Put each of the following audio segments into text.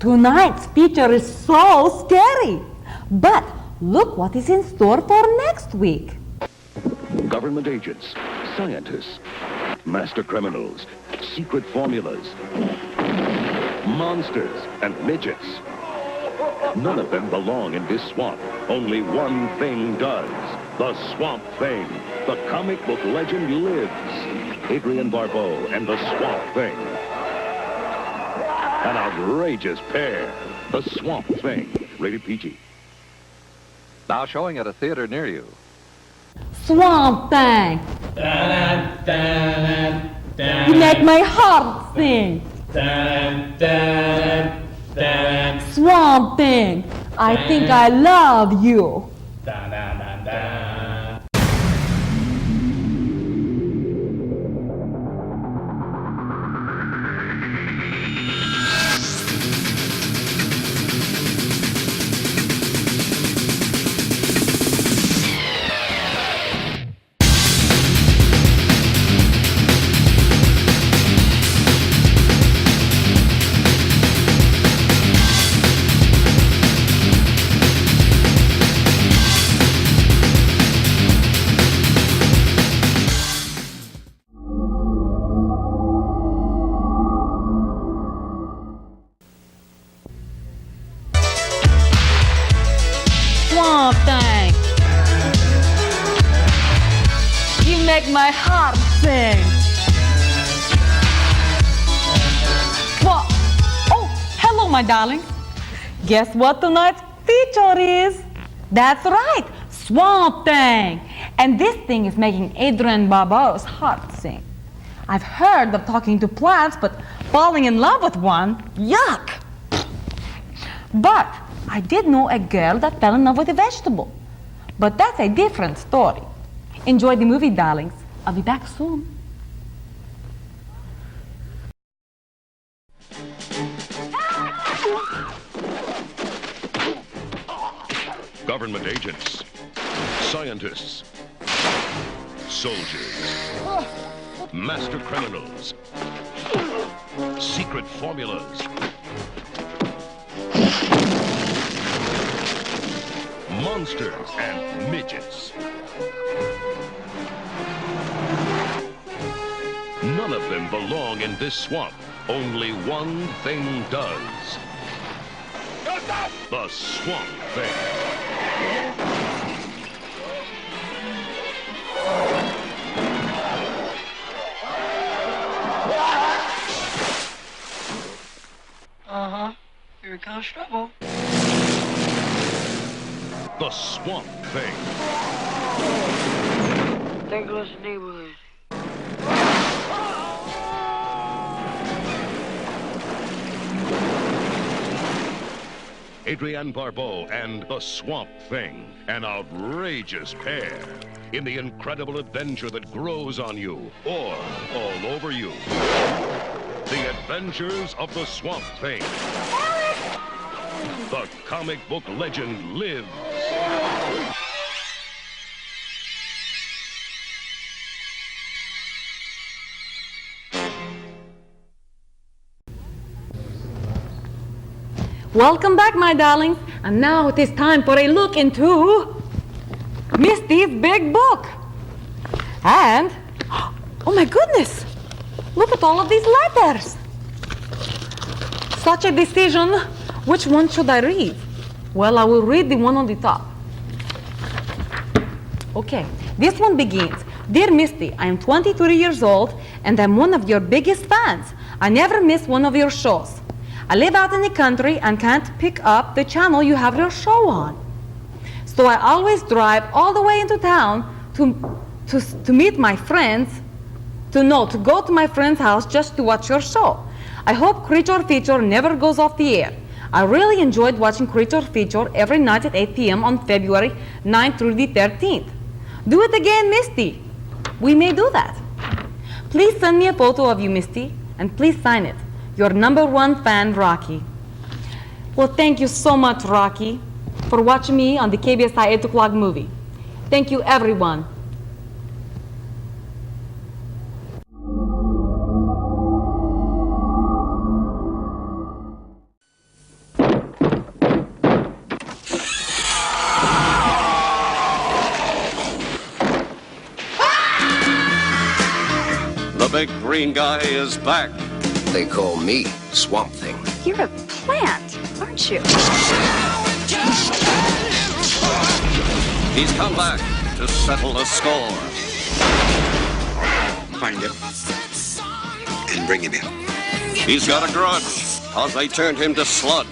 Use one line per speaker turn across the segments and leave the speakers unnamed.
Tonight's feature is so scary. But look what is in store for next week.
Government agents, scientists, master criminals, secret formulas, monsters, and midgets. None of them belong in this swamp. Only one thing does. The Swamp Thing. The comic book legend lives. Adrian Barbeau and the Swamp Thing. An outrageous pair. The Swamp Thing. Rated PG.
Now showing at a theater near you.
Swamp Thing. You make my heart sing. Swamp Thing. I think I love you. Swamp Thing. You make my heart sing. What? Oh, hello, my darling. Guess what tonight's feature is? That's right, Swamp Thing. And this thing is making Adrian Barbeau's heart sing. I've heard of talking to plants, but falling in love with one, yuck. But I did know a girl that fell in love with a vegetable. But that's a different story. Enjoy the movie, darlings. I'll be back soon.
Government agents, scientists, soldiers, master criminals, secret formulas, monsters and midgets. None of them belong in this swamp. Only one thing does. The Swamp Thing.
Uh-huh. Here comes trouble.
The Swamp Thing.
There goes the neighborhood.
Adrian Barbeau and the Swamp Thing, an outrageous pair in the incredible adventure that grows on you or all over you. The Adventures of the Swamp Thing. The comic book legend lives.
Welcome back, my darlings. And now it is time for a look into Misty's big book. And, oh my goodness, look at all of these letters. Such a decision. Which one should I read? Well, I will read the one on the top. Okay, this one begins. Dear Misty, I am 23 years old and I'm one of your biggest fans. I never miss one of your shows. I live out in the country and can't pick up the channel you have your show on. So I always drive all the way into town to meet my friends, to go to my friend's house just to watch your show. I hope Creature Feature never goes off the air. I really enjoyed watching Creature Feature every night at 8 p.m. on February 9th through the 13th. Do it again, Misty. We may do that. Please send me a photo of you, Misty, and please sign it. Your #1 fan, Rocky. Well, thank you so much, Rocky, for watching me on the KBSI 8 o'clock movie. Thank you, everyone.
big green guy is back.
They call me Swamp Thing.
You're a plant, aren't you?
He's come back to settle the score.
Find him and bring him in.
He's got a grudge, cause they turned him to sludge.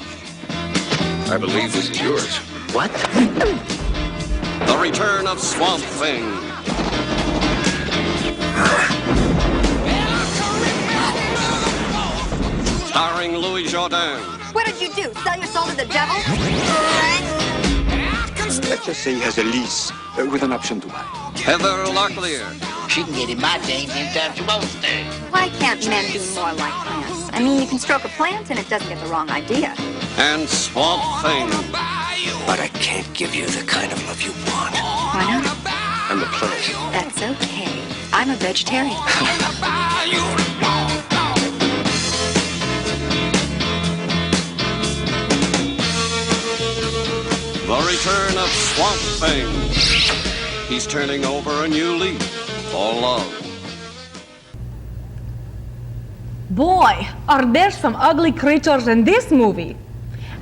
I believe this is yours.
What?
The return of Swamp Thing. Starring Louis Jourdain.
What did you do? Sell your soul to the devil?
Let's just say he has a lease with an option to buy.
Heather Locklear.
She can get in my James anytime she wants to.
Why can't men be more like plants? I mean, you can stroke a plant and it doesn't get the wrong idea.
And Swamp Thing.
But I can't give you the kind of love you want.
Why not?
I'm a plant.
That's okay. I'm a vegetarian.
The return of Swamp Thing. He's turning over a new leaf for love.
Boy, are there some ugly creatures in this movie.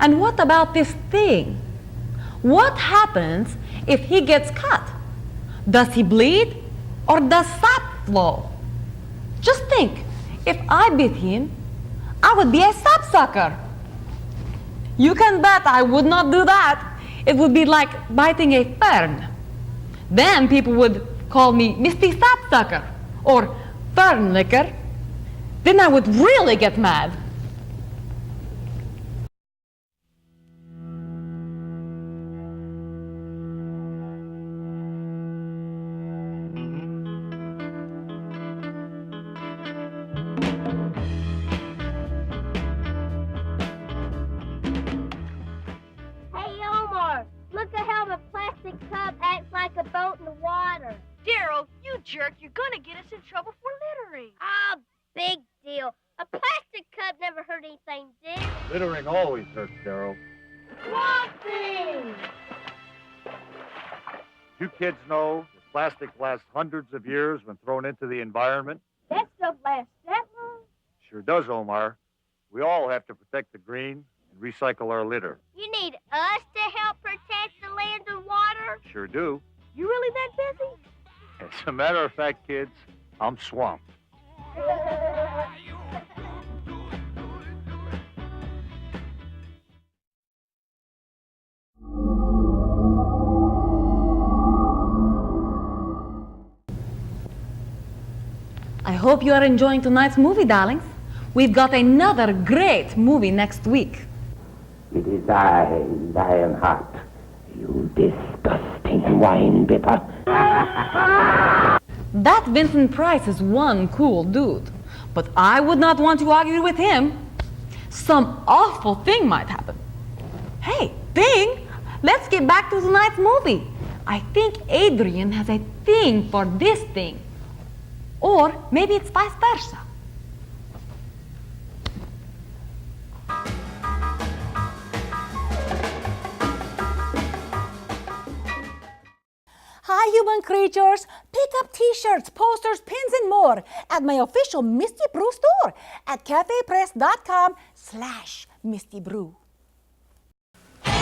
And what about this thing? What happens if he gets cut? Does he bleed or does sap flow? Just think, if I bit him, I would be a sapsucker. You can bet I would not do that. It would be like biting a fern. Then people would call me Misty Sapsucker or Fern Licker. Then I would really get mad.
Look at how the plastic cup acts like a boat in the water.
Daryl, you jerk. You're gonna get us in trouble for littering.
Ah, big deal. A plastic cup never hurt anything, did it?
Littering always hurts, Daryl.
Walking!
You kids know that plastic lasts hundreds of years when thrown into the environment?
That stuff lasts that long?
Sure does, Omar. We all have to protect the green and recycle our litter.
You need us to help protect the land and water?
Sure do.
You really that busy?
As a matter of fact, kids, I'm swamped.
I hope you are enjoying tonight's movie, darlings. We've got another great movie next week.
It is I, Lionheart, you disgusting wine bipper.
That Vincent Price is one cool dude, but I would not want to argue with him. Some awful thing might happen. Hey, thing, let's get back to tonight's movie. I think Adrian has a thing for this thing. Or maybe it's vice versa.
Hi, human creatures. Pick up t-shirts, posters, pins, and more at my official Misty Brew store at cafepress.com/Misty Brew.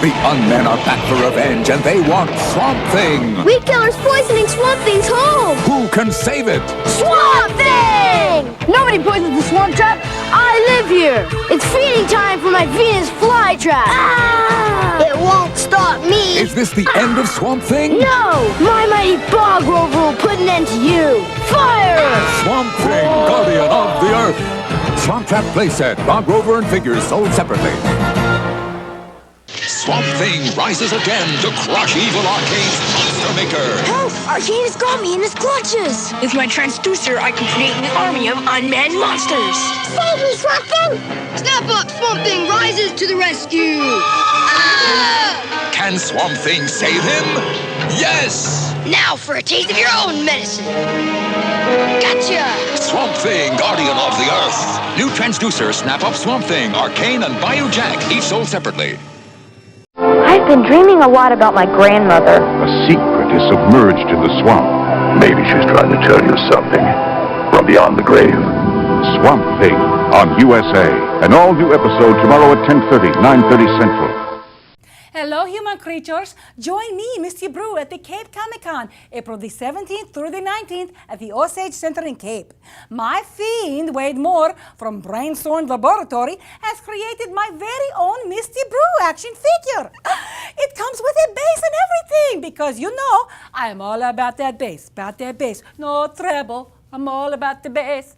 The Unmen are back for revenge, and they want Swamp Thing.
Weed killer's poisoning Swamp Thing's home.
Who can save it?
Swamp Thing! Nobody poisons the swamp trap. I live here. It's feeding time for my Venus flytrap. Ah! It won't stop me.
Is this the end of Swamp Thing?
No! My mighty bog rover will put an end to you. Fire!
Swamp Thing, Guardian of the Earth. Swamp Trap playset, Bog Rover, and figures sold separately. Swamp Thing rises again to crush evil Arcane's monster maker.
Help! Arcane has got me in his clutches.
With my transducer, I can create an army of unmanned monsters.
Save me, Swamp Thing!
Snap up! Swamp Thing rises to the rescue! Ah!
Can Swamp Thing save him? Yes!
Now for a taste of your own medicine. Gotcha!
Swamp Thing, Guardian of the Earth. New transducer, Snap Up Swamp Thing, Arcane, and Bayou Jack, each sold separately.
I've been dreaming a lot about my grandmother.
A secret is submerged in the swamp. Maybe she's trying to tell you something from beyond the grave.
Swamp Thing on USA. An all-new episode tomorrow at 10:30, 9:30 Central.
Hello, human creatures. Join me, Misty Brew, at the Cape Comic-Con, April the 17th through the 19th at the Osage Center in Cape. My fiend, Wade Moore, from Brainstorm Laboratory, has created my very own Misty Brew action figure. It comes with a bass and everything, because you know, I'm all about that bass, No treble, I'm all about the bass.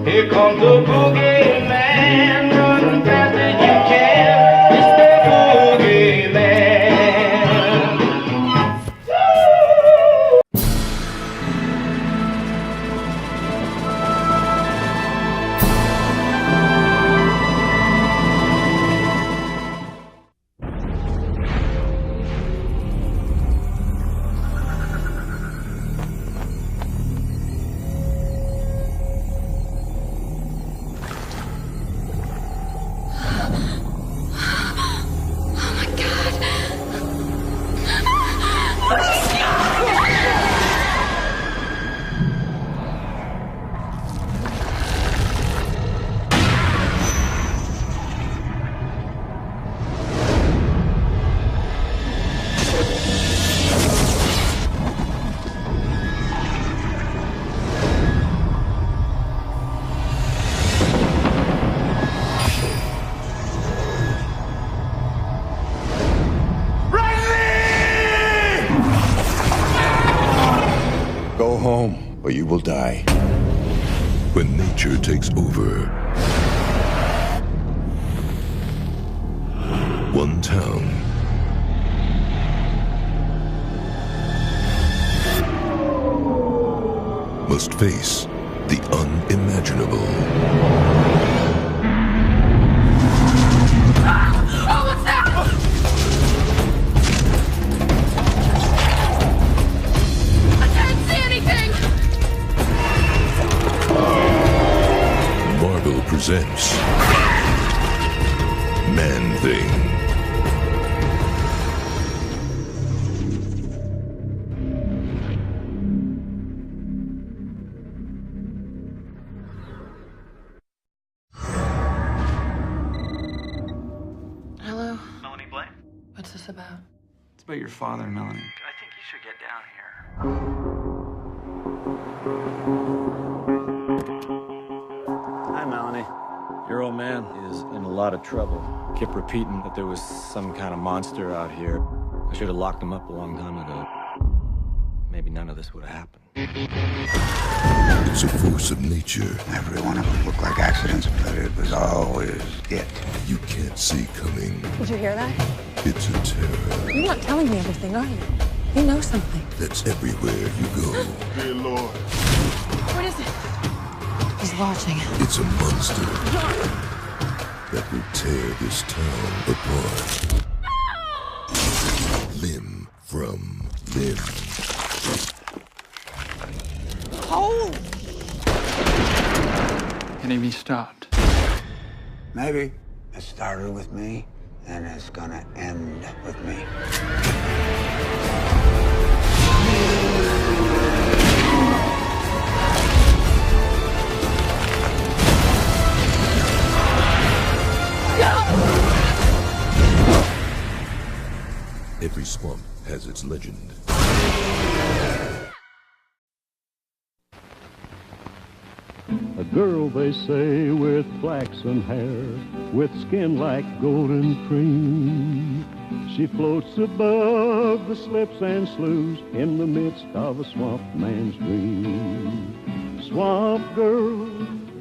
Here comes the boogeyman,
or you will die.
When nature takes over, one town must face the unimaginable.
Oh, what's that? I can't see anything!
Marvel presents Man-Thing.
Hello? Melanie Blake? What's this about?
It's about your father, Melanie.
I think you should get down here.
Hi, Melanie. Your old man is in a lot of trouble. Kept repeating that there was some kind of monster out here. I should have locked him up a long time ago. Maybe none of this would have happened.
It's a force of nature.
Every one of them looked like accidents, but it was always it.
You can't see coming.
Did you hear that?
It's a terror
You're not telling me everything, are you? You know something.
that's everywhere you go.
Dear Lord.
What is it? He's watching.
It's a monster that will tear this town apart. Limb from limb.
Oh!
Can he be stopped?
Maybe. It started with me, and it's gonna end with me.
Every swamp has its legend.
A girl, they say, with flaxen hair, with skin like golden cream. She floats above the slips and sloughs in the midst of a swamp man's dream. Swamp girl,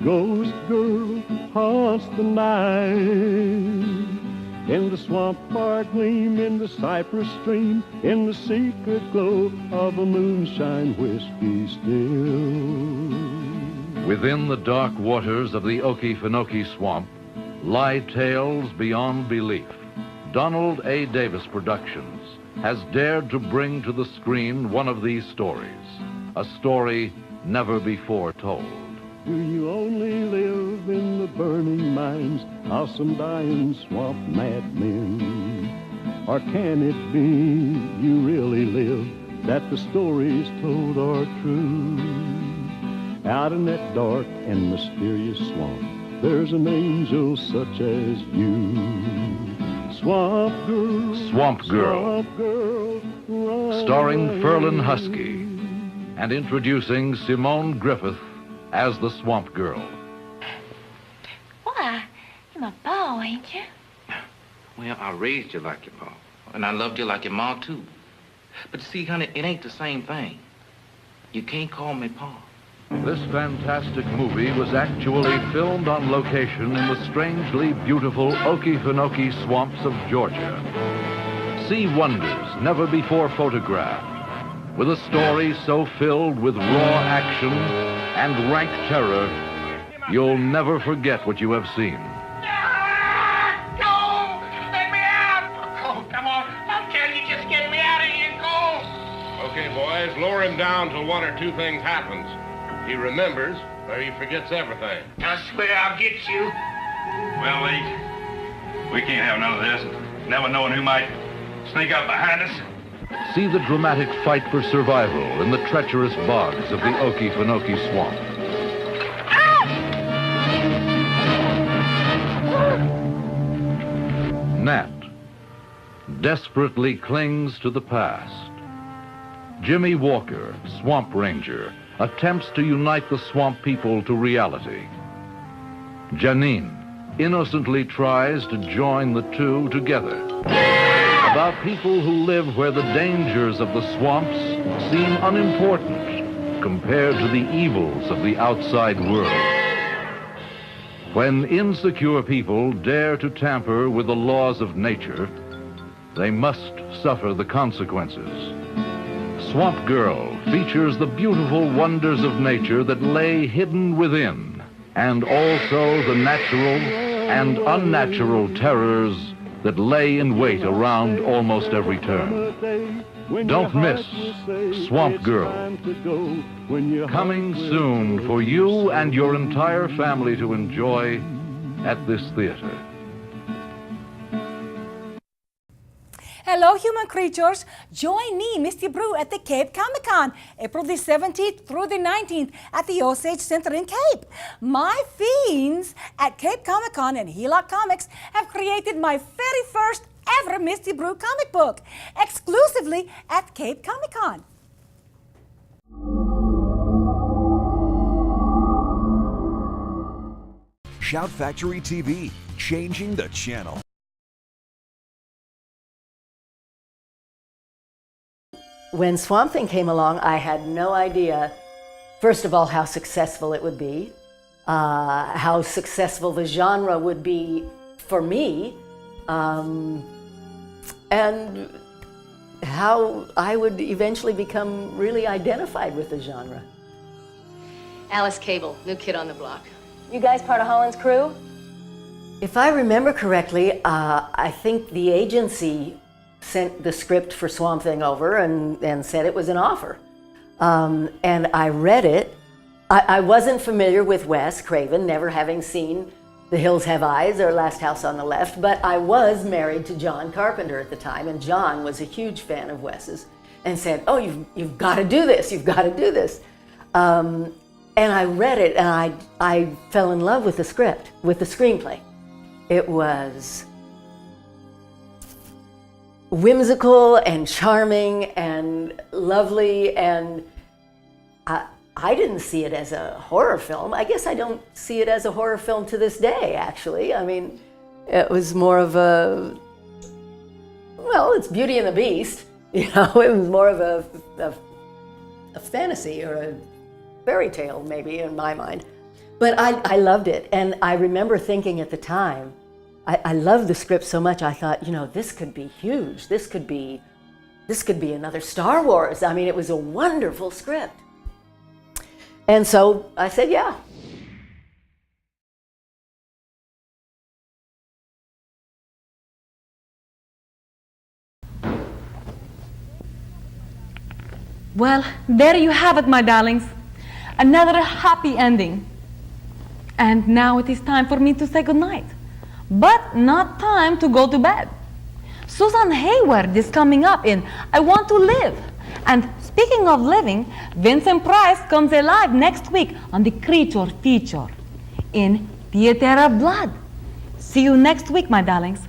ghost girl, haunts the night. In the swamp bar gleam, in the cypress stream, in the secret glow of a moonshine whiskey still.
Within the dark waters of the Okefenokee Swamp lie tales beyond belief. Donald A. Davis Productions has dared to bring to the screen one of these stories, a story never before told.
Do you only live in the burning minds of some dying swamp madmen? Or can it be you really live, that the stories told are true? Out in that dark and mysterious swamp, there's an angel such as you. Swamp Girl,
Swamp Girl,
Swamp Girl,
starring Ferlin Husky and introducing Simone Griffith as the Swamp Girl.
Why, you're my pa, ain't you?
Well, I raised you like your pa, and I loved you like your ma, too. But see, honey, it ain't the same thing. You can't call me pa.
This fantastic movie was actually filmed on location in the strangely beautiful Okefenokee swamps of Georgia. See wonders never before photographed, with a story so filled with raw action and rank terror, you'll never forget what you have seen.
Cole! Let me out! Cole, come on. How can you just get me out of here, Cole?
Okay, boys, lower him down till one or two things happens. He remembers, or he forgets everything.
I swear I'll get you.
Well, Lee, we can't have none of this. Never knowing who might sneak up behind us.
See the dramatic fight for survival in the treacherous bogs of the Okefenokee Swamp. Nat desperately clings to the past. Jimmy Walker, Swamp Ranger, attempts to unite the swamp people to reality. Janine innocently tries to join the two together. About people who live where the dangers of the swamps seem unimportant, compared to the evils of the outside world. When insecure people dare to tamper with the laws of nature, they must suffer the consequences. Swamp Girl features the beautiful wonders of nature that lay hidden within, and also the natural and unnatural terrors that lay in wait around almost every turn. Don't miss Swamp Girl. Coming soon for you and your entire family to enjoy at this theater.
Hello, human creatures. Join me, Misty Brew, at the Cape Comic-Con, April the 17th through the 19th at the Osage Center in Cape. My fiends at Cape Comic-Con and Heloc Comics have created my very first ever Misty Brew comic book, exclusively at Cape Comic-Con.
Shout Factory TV, changing the channel.
When Swamp Thing came along, I had no idea, first of all, how successful it would be, how successful the genre would be for me, and how I would eventually become really identified with the genre.
Alice Cable, new kid on the block.
You guys part of Holland's crew? If I remember correctly, I think the agency sent the script for Swamp Thing over and said it was an offer. And I read it. I wasn't familiar with Wes Craven, never having seen The Hills Have Eyes or Last House on the Left, but I was married to John Carpenter at the time, and John was a huge fan of Wes's and said, oh, you've got to do this, you've got to do this. And I read it, and I fell in love with the script, with the screenplay. It was whimsical and charming and lovely, and I didn't see it as a horror film. I guess I don't see it as a horror film to this day, actually. I mean, it was more of a, well, it's Beauty and the Beast, you know, it was more of a fantasy or a fairy tale, maybe, in my mind. But I loved it, and I remember thinking at the time, I loved the script so much, I thought, you know, this could be huge. This could be another Star Wars. I mean, it was a wonderful script. And so I said, yeah.
Well, there you have it, my darlings. Another happy ending. And now it is time for me to say goodnight. But not time to go to bed. Susan Hayward is coming up in I Want to Live. And speaking of living, Vincent Price comes alive next week on the Creature feature in Theater of Blood. See you next week, my darlings.